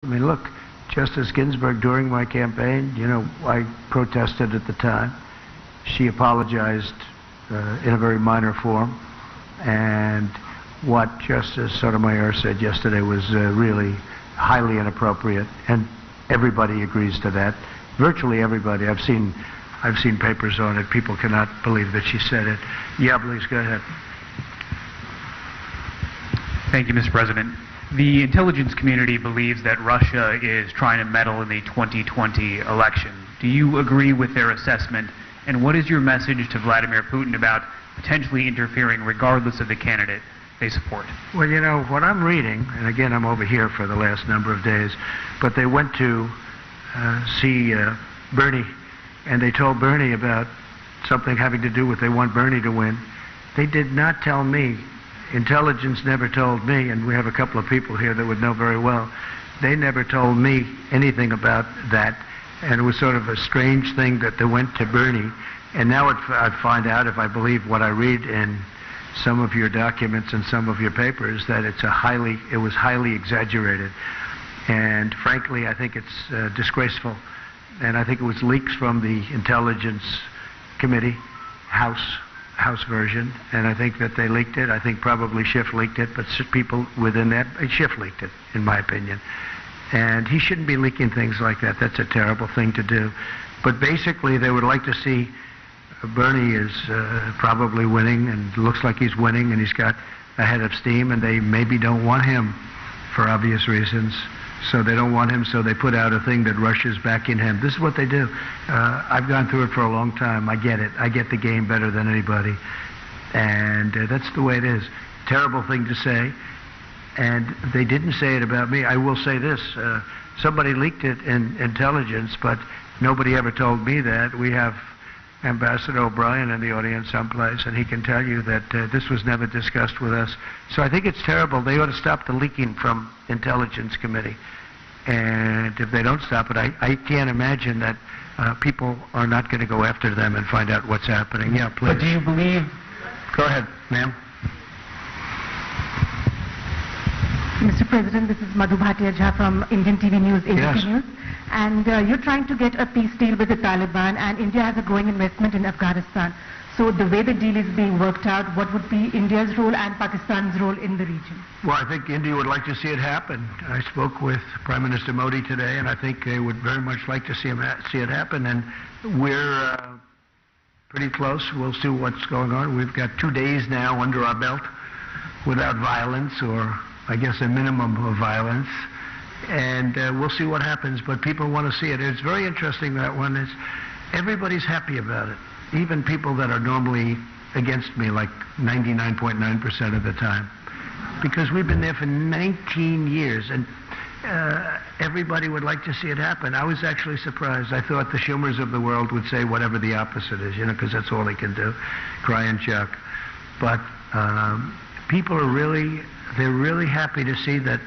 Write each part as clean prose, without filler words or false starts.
I mean, look, Justice Ginsburg, during my campaign, I protested at the time. She apologized in a very minor form, and what Justice Sotomayor said yesterday was really highly inappropriate, and everybody agrees to that. Virtually everybody. I've seen papers on it. People cannot believe that she said it. Yeah, please go ahead. Thank you, Mr. President. The intelligence community believes that Russia is trying to meddle in the 2020 election. Do you agree with their assessment? And what is your message to Vladimir Putin about potentially interfering regardless of the candidate they support? Well, what I'm reading, and again, I'm over here for the last number of days, but they went to see Bernie, and they told Bernie about something having to do with they want Bernie to win. They did not tell me. Intelligence never told me, and we have a couple of people here that would know very well. They never told me anything about that, and it was sort of a strange thing that they went to Bernie. And now I find out, if I believe what I read in some of your documents and some of your papers, that it was highly exaggerated. And frankly, I think it's disgraceful. And I think it was leaks from the Intelligence Committee, House version, and I think that they leaked it. I think probably Schiff leaked it, but people within that, Schiff leaked it, in my opinion. And he shouldn't be leaking things like that. That's a terrible thing to do. But basically, they would like to see Bernie is probably winning, and looks like he's winning, and he's got a head of steam, and they maybe don't want him for obvious reasons. So they don't want him, so they put out a thing that Russia's backing him. This is what they do. I've gone through it for a long time. I get it. I get the game better than anybody. And that's the way it is. Terrible thing to say. And they didn't say it about me. I will say this. Somebody leaked it in intelligence, but nobody ever told me that. We have Ambassador O'Brien in the audience someplace, and he can tell you that this was never discussed with us. So I think it's terrible. They ought to stop the leaking from Intelligence Committee. And if they don't stop it, I can't imagine that people are not going to go after them and find out what's happening. Yeah, please. But do you believe... Go ahead, ma'am. Mr. President, this is Madhu Bhatia Jha from Indian TV News, ABC Yes. News. And you're trying to get a peace deal with the Taliban, and India has a growing investment in Afghanistan. So the way the deal is being worked out, what would be India's role and Pakistan's role in the region? Well, I think India would like to see it happen. I spoke with Prime Minister Modi today, and I think they would very much like to see it happen. And we're pretty close. We'll see what's going on. We've got 2 days now under our belt without violence, or I guess a minimum of violence. And we'll see what happens, but people want to see it. It's very interesting, that one is, everybody's happy about it. Even people that are normally against me, like 99.9% of the time. Because we've been there for 19 years, and everybody would like to see it happen. I was actually surprised. I thought the Schumers of the world would say whatever the opposite is, because that's all they can do, cry and chuck. But people are they're really happy to see that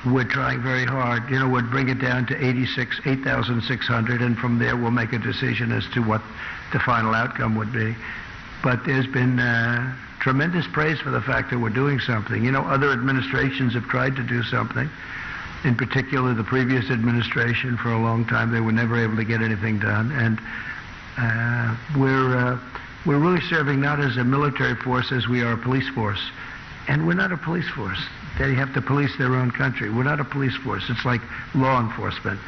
we're trying very hard. We'd bring it down to 8,600, and from there we'll make a decision as to what the final outcome would be. But there's been tremendous praise for the fact that we're doing something. Other administrations have tried to do something. In particular, the previous administration, for a long time, they were never able to get anything done. And we're really serving not as a military force as we are a police force. And we're not a police force. They have to police their own country. We're not a police force. It's like law enforcement.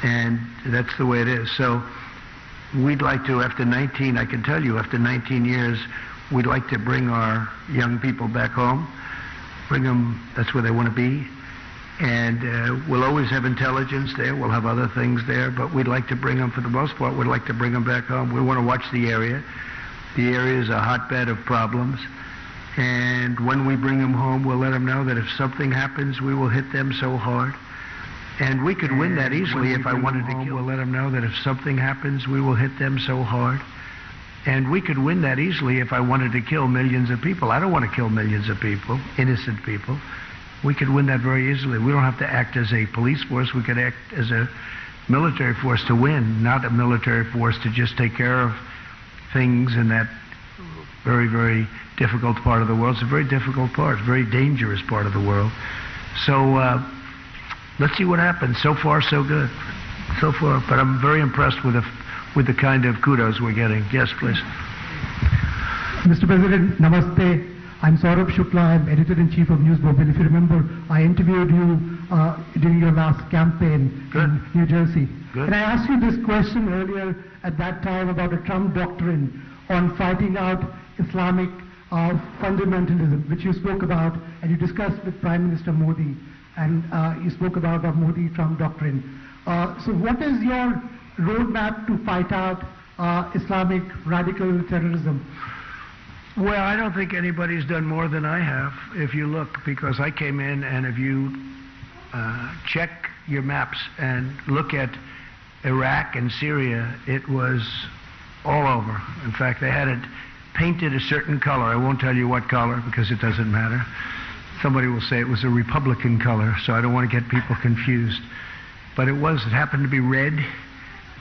And that's the way it is. So we'd like to, after 19 years, we'd like to bring our young people back home, bring them, that's where they want to be. And we'll always have intelligence there. We'll have other things there. But we'd like to bring them, for the most part, we'd like to bring them back home. We want to watch the area. The area is a hotbed of problems. And when we bring them home, we'll let them know that if something happens, we will hit them so hard. And we could win that easily if I wanted to kill. We'll let them know that if something happens, we will hit them so hard. And we could win that easily if I wanted to kill millions of people. I don't want to kill millions of people, innocent people. We could win that very easily. We don't have to act as a police force. We could act as a military force to win, not a military force to just take care of things in that very, very difficult part of the world. It's a very difficult part, a very dangerous part of the world. So let's see what happens. So far, so good. So far, but I'm very impressed with the kind of kudos we're getting. Yes, please. Mr. President, namaste. I'm Saurabh Shukla. I'm editor-in-chief of Newsmobile. If you remember, I interviewed you during your last campaign in New Jersey. Good. And I asked you this question earlier at that time about the Trump doctrine on fighting out Islamic fundamentalism, which you spoke about, and you discussed with Prime Minister Modi, and you spoke about the Modi-Trump doctrine. So what is your roadmap to fight out Islamic radical terrorism? Well, I don't think anybody's done more than I have, if you look, because I came in, and if you check your maps and look at Iraq and Syria, it was all over. In fact, they had it painted a certain color. I won't tell you what color, because it doesn't matter. Somebody will say it was a Republican color, so I don't want to get people confused. But it happened to be red,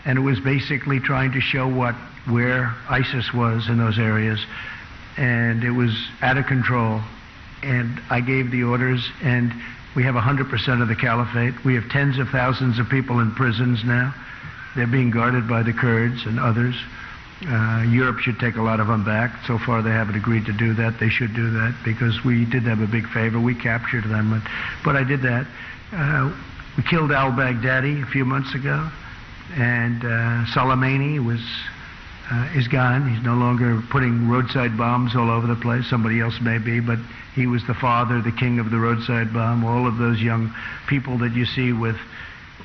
and it was basically trying to show where ISIS was in those areas. And it was out of control. And I gave the orders, and we have 100% of the caliphate. We have tens of thousands of people in prisons now. They're being guarded by the Kurds and others. Europe should take a lot of them back. So far, they haven't agreed to do that. They should do that, because we did them a big favor. We captured them, but I did that. We killed al-Baghdadi a few months ago, and Soleimani is gone. He's no longer putting roadside bombs all over the place. Somebody else may be, but he was the father, the king of the roadside bomb. All of those young people that you see with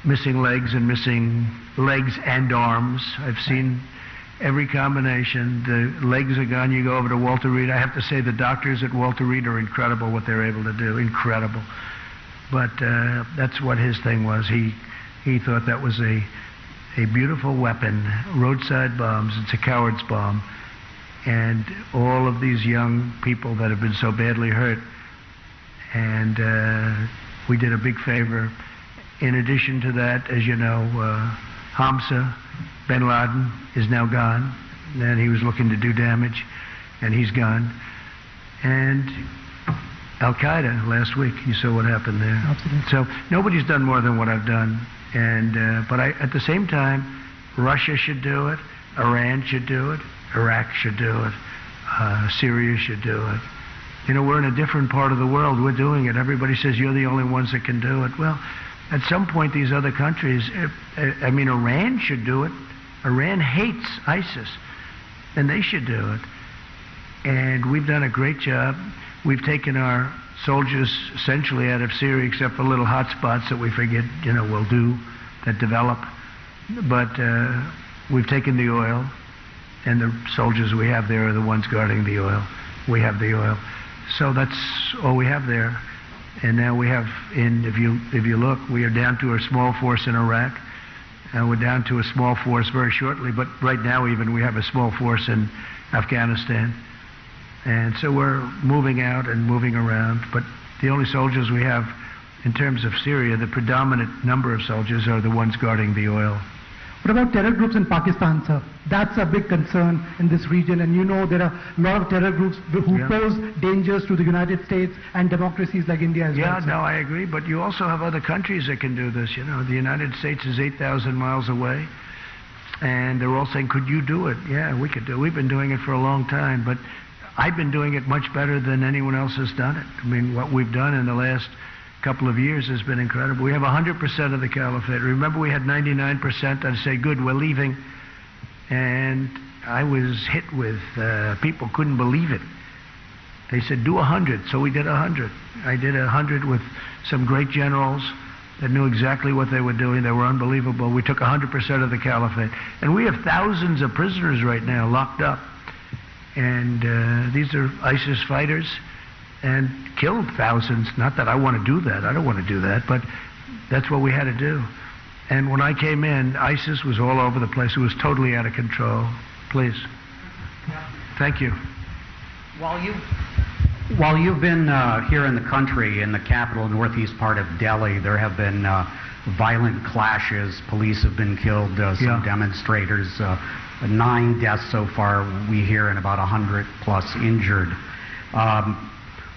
missing legs and arms. I've seen every combination. The legs are gone. You go over to Walter Reed. I have to say the doctors at Walter Reed are incredible what they're able to do. Incredible. But that's what his thing was. He thought that was a beautiful weapon, roadside bombs. It's a coward's bomb. And all of these young people that have been so badly hurt, and we did a big favor. In addition to that, as you know, Hamza bin Laden is now gone, and he was looking to do damage, and he's gone. And Al-Qaeda last week, you saw what happened there. Absolutely. So nobody's done more than what I've done. And but at the same time, Russia should do it, Iran should do it, Iraq should do it, Syria should do it. You know, we're in a different part of the world. We're doing it. Everybody says you're the only ones that can do it. Well, at some point, these other countries, Iran should do it. Iran hates ISIS, and they should do it. And we've done a great job. We've taken our soldiers essentially out of Syria, except for little hot spots that we figured, we'll do, that develop. But we've taken the oil, and the soldiers we have there are the ones guarding the oil. We have the oil. So that's all we have there. And now we have, if you look, we are down to a small force in Iraq. And we're down to a small force very shortly, but right now even we have a small force in Afghanistan. And so we're moving out and moving around, but the only soldiers we have in terms of Syria, the predominant number of soldiers are the ones guarding the oil. What about terror groups in Pakistan, sir? That's a big concern in this region, and you know there are a lot of terror groups who pose dangers to the United States and democracies like India as well. Yeah, no, I agree, but you also have other countries that can do this. The United States is 8,000 miles away, and they're all saying, could you do it? Yeah, we could do it. We've been doing it for a long time, but I've been doing it much better than anyone else has done it. I mean, what we've done in the last couple of years has been incredible. We have 100% of the caliphate. Remember, we had 99%. I'd say, good, we're leaving. And I was hit with, people couldn't believe it. They said, do 100. So we did 100. I did 100 with some great generals that knew exactly what they were doing. They were unbelievable. We took 100% of the caliphate. And we have thousands of prisoners right now locked up. And these are ISIS fighters, and killed thousands. Not that I want to do that. I don't want to do that, but that's what we had to do. And when I came in, ISIS was all over the place. It was totally out of control. Please. Thank you. While you've been here in the country, in the capital, northeast part of Delhi, there have been violent clashes. Police have been killed, some demonstrators. 9 deaths so far, we hear, and about 100 plus injured.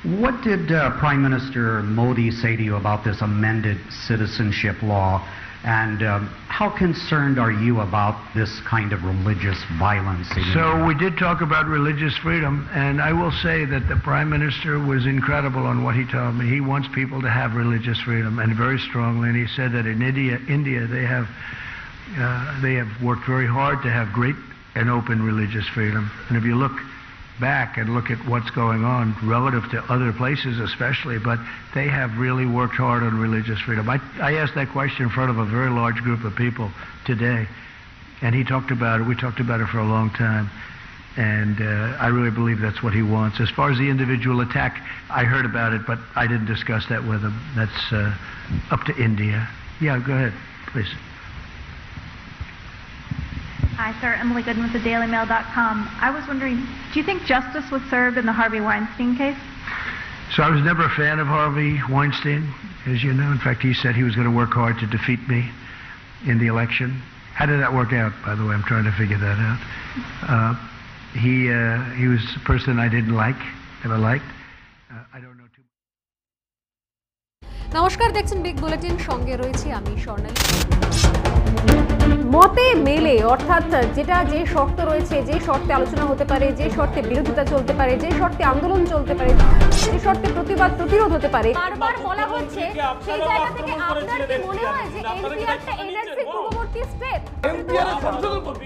What did Prime Minister Modi say to you about this amended citizenship law? And how concerned are you about this kind of religious violence? So we did talk about religious freedom, and I will say that the Prime Minister was incredible on what he told me. He wants people to have religious freedom, and very strongly. And he said that in India they have worked very hard to have great and open religious freedom. And if you look back and look at what's going on relative to other places especially, but they have really worked hard on religious freedom. I asked that question in front of a very large group of people today, and he talked about it. We talked about it for a long time, and I really believe that's what he wants. As far as the individual attack, I heard about it, but I didn't discuss that with him. That's up to India. Yeah, go ahead, please. Hi, sir. Emily Goodman with thedailymail.com. I was wondering, do you think justice was served in the Harvey Weinstein case? So I was never a fan of Harvey Weinstein, as you know. In fact, he said he was going to work hard to defeat me in the election. How did that work out, by the way? I'm trying to figure that out. He was a person I didn't like, never liked. I don't know too much. নমস্কার, দেখছেন big bulletin, সঙ্গে রয়েছি আমি স্বর্ণালী। মতে মেলে, অর্থাৎ যেটা যে শর্ত রয়েছে, যে শর্তে আলোচনা হতে পারে, যে শর্তে বিরোধিতা চলতে পারে, যে শর্তে আন্দোলন চলতে পারে, যে শর্তে প্রতিবাদ প্রতিরোধ হতে পারে, বারবার বলা হচ্ছে, সেই জায়গা থেকে আপনার কি মনে হয় যে এনপিআরটা এনআরসির পূর্ববর্তী স্টেপ? এনপিআর সংশোধন করতে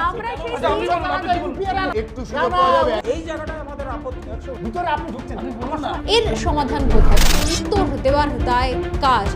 আমরা সেই একটু সময় পাওয়া যাবে, এই জায়গাটা আমাদের আপত্তি আছে। ভিতরে আপনি ঢুকছেন, আমি বলবো না। এর সমাধান কোথায়? উত্তর দেওয়ার দায় কার?